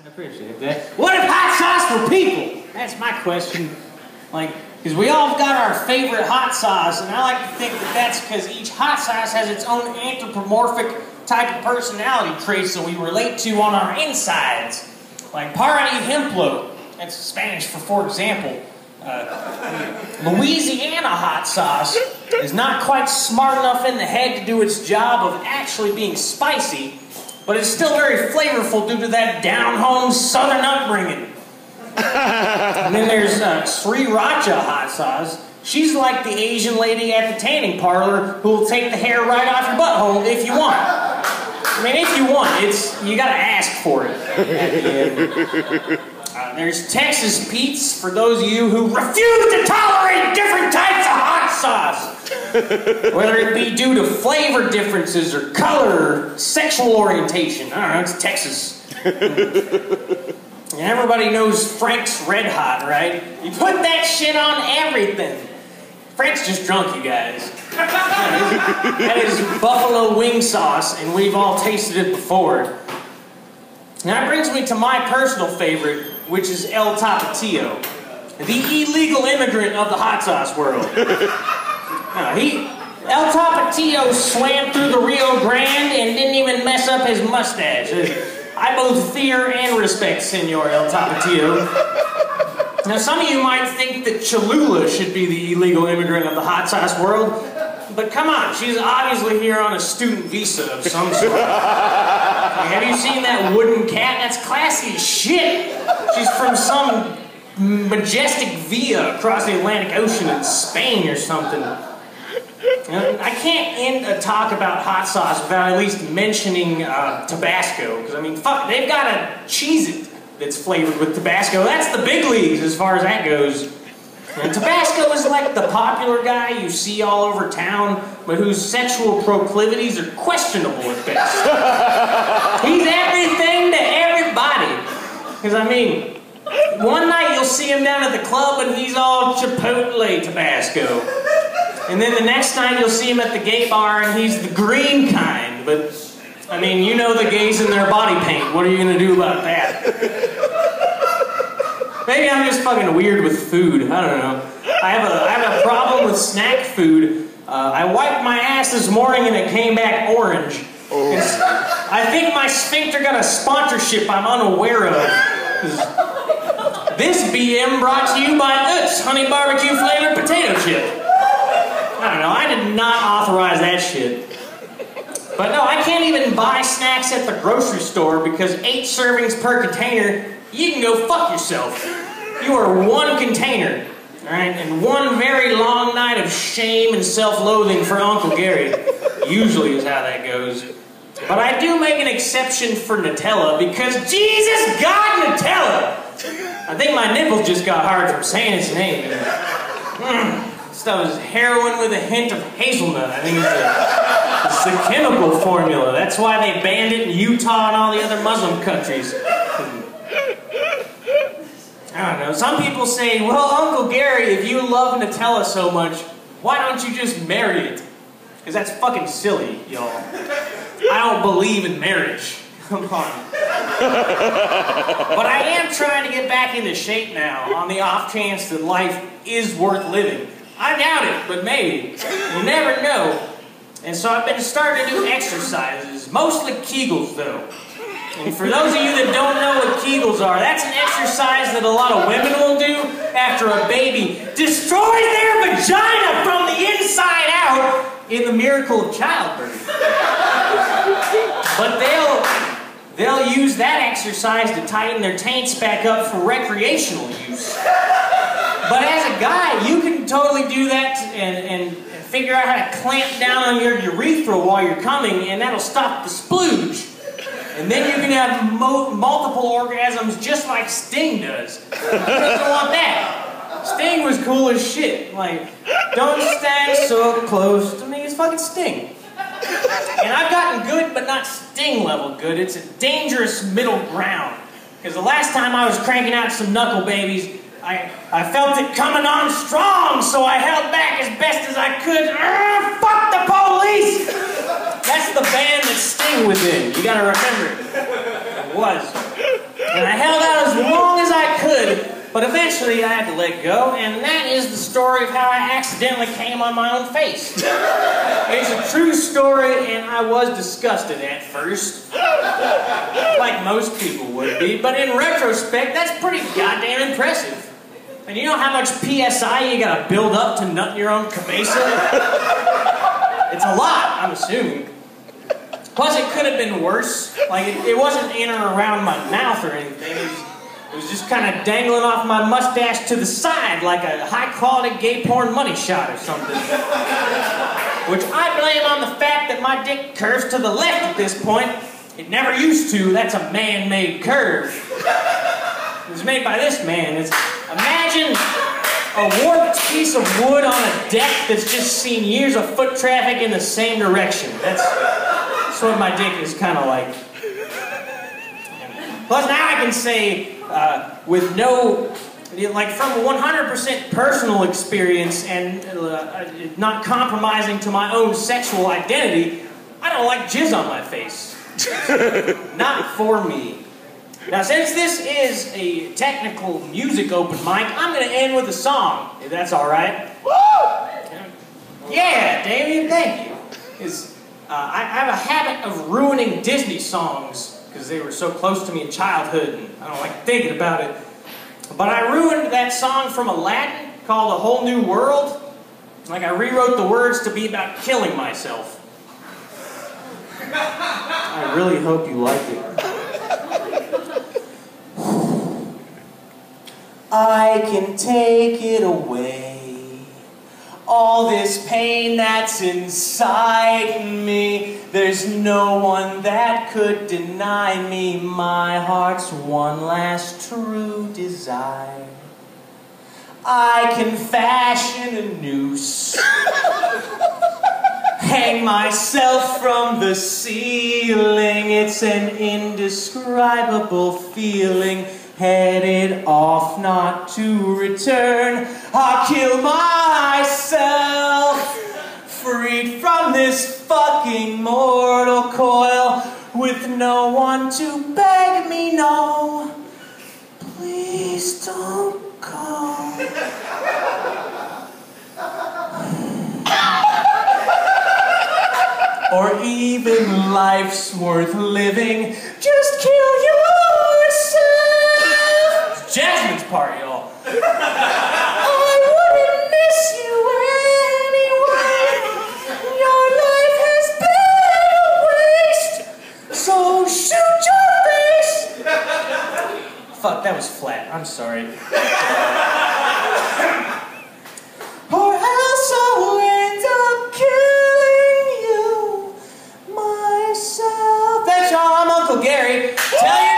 I appreciate that. What if hot sauce were people? That's my question. Like, because we all got our favorite hot sauce, and I like to think that that's because each hot sauce has its own anthropomorphic type of personality traits that we relate to on our insides. Like par ejemplo, that's Spanish for example. Louisiana hot sauce is not quite smart enough in the head to do its job of actually being spicy, but it's still very flavorful due to that down-home southern upbringing. And then there's Sriracha hot sauce. She's like the Asian lady at the tanning parlor who will take the hair right off your butthole if you want. I mean, if you want, you gotta ask for it at the end. There's Texas Pete's for those of you who refuse to tolerate different types of hot sauce. Whether it be due to flavor differences or color or sexual orientation. I don't know, it's Texas. And everybody knows Frank's Red Hot, right? You put that shit on everything. Frank's just drunk, you guys. That is buffalo wing sauce, and we've all tasted it before. Now that brings me to my personal favorite, which is El Tapatio, the illegal immigrant of the hot sauce world. El Tapatio swam through the Rio Grande and didn't even mess up his mustache. I both fear and respect Senor El Tapatio. Now some of you might think that Cholula should be the illegal immigrant of the hot sauce world, but come on, she's obviously here on a student visa of some sort. Have you seen that wooden cat? That's classy as shit. She's from some majestic villa across the Atlantic Ocean in Spain or something. I can't end a talk about hot sauce without at least mentioning Tabasco, because I mean, fuck, they've got a Cheez-It that's flavored with Tabasco. That's the big leagues as far as that goes. And Tabasco is like the popular guy you see all over town, but whose sexual proclivities are questionable at best. He's everything to everybody. Because, I mean, one night you'll see him down at the club and he's all Chipotle Tabasco. And then the next night you'll see him at the gay bar and he's the green kind. But, I mean, you know the gays in their body paint. What are you going to do about that? Maybe I'm just fucking weird with food. I don't know. I have a problem with snack food. I wiped my ass this morning and it came back orange. Oh. I think my sphincter got a sponsorship I'm unaware of. This BM brought to you by Utz Honey Barbecue Flavored Potato Chip. I don't know. I did not authorize that shit. But no, I can't even buy snacks at the grocery store because 8 servings per container. You can go fuck yourself. You are one container, all right? And one very long night of shame and self-loathing for Uncle Gary. Usually is how that goes. But I do make an exception for Nutella because Jesus got Nutella! I think my nipples just got hard from saying its name. Stuff is heroin with a hint of hazelnut. I think it's the chemical formula. That's why they banned it in Utah and all the other Muslim countries. I don't know. Some people say, well, Uncle Gary, if you love Nutella so much, why don't you just marry it? Because that's fucking silly, y'all. I don't believe in marriage. Come on. But I am trying to get back into shape now on the off chance that life is worth living. I doubt it, but maybe. You'll never know. And so I've been starting to do exercises, mostly Kegels though. And for those of you that don't know what Kegels are, that's an exercise that a lot of women will do after a baby destroys their vagina from the inside out in the miracle of childbirth. But they'll use that exercise to tighten their taints back up for recreational use. But as a guy, you can totally do that and figure out how to clamp down on your urethra while you're coming, and that'll stop the splooge. And then you can have multiple orgasms just like Sting does. You don't want that. Sting was cool as shit. Like, don't stand so close to me. It's fucking Sting. And I've gotten good, but not Sting level good. It's a dangerous middle ground. Because the last time I was cranking out some knuckle babies, I felt it coming on strong, so I held back as best as I could. Fuck the police! That's the band that Sting was in. You gotta remember it. It was. And I held out as long as I could, but eventually I had to let go, and that is the story of how I accidentally came on my own face. It's a true story, and I was disgusted at first, like most people would be, but in retrospect, that's pretty goddamn impressive. And you know how much PSI you gotta build up to nut your own cabeza? It's a lot, I'm assuming. Plus, it could have been worse. Like, it wasn't in or around my mouth or anything. It was just kind of dangling off my mustache to the side like a high-quality gay porn money shot or something. Which I blame on the fact that my dick curves to the left at this point. It never used to. That's a man-made curve. It was made by this man. Imagine a warped piece of wood on a deck that's just seen years of foot traffic in the same direction. That's what my dick is kind of like. Plus, now I can say, with no, like from 100% personal experience and not compromising to my own sexual identity, I don't like jizz on my face. Not for me. Now, since this is a technical music open mic, I'm going to end with a song, if that's all right. Woo! Yeah, Damien, thank you. I have a habit of ruining Disney songs because they were so close to me in childhood, and I don't like thinking about it. But I ruined that song from Aladdin called A Whole New World. Like, I rewrote the words to be about killing myself. I really hope you like it. I can take it away, all this pain that's inside me. There's no one that could deny me my heart's one last true desire. I can fashion a noose, hang myself from the ceiling. It's an indescribable feeling, headed off not to return. I'll kill myself, freed from this fucking mortal coil, with no one to beg me no. Please don't go. Or even life's worth living, just kill yourself. It's Jasmine's part, y'all. I wouldn't miss you anyway. Your life has been a waste, so shoot your face. Fuck, that was flat. I'm sorry. Or else I'll end up killing you myself. Thanks, y'all. I'm Uncle Gary. Tell your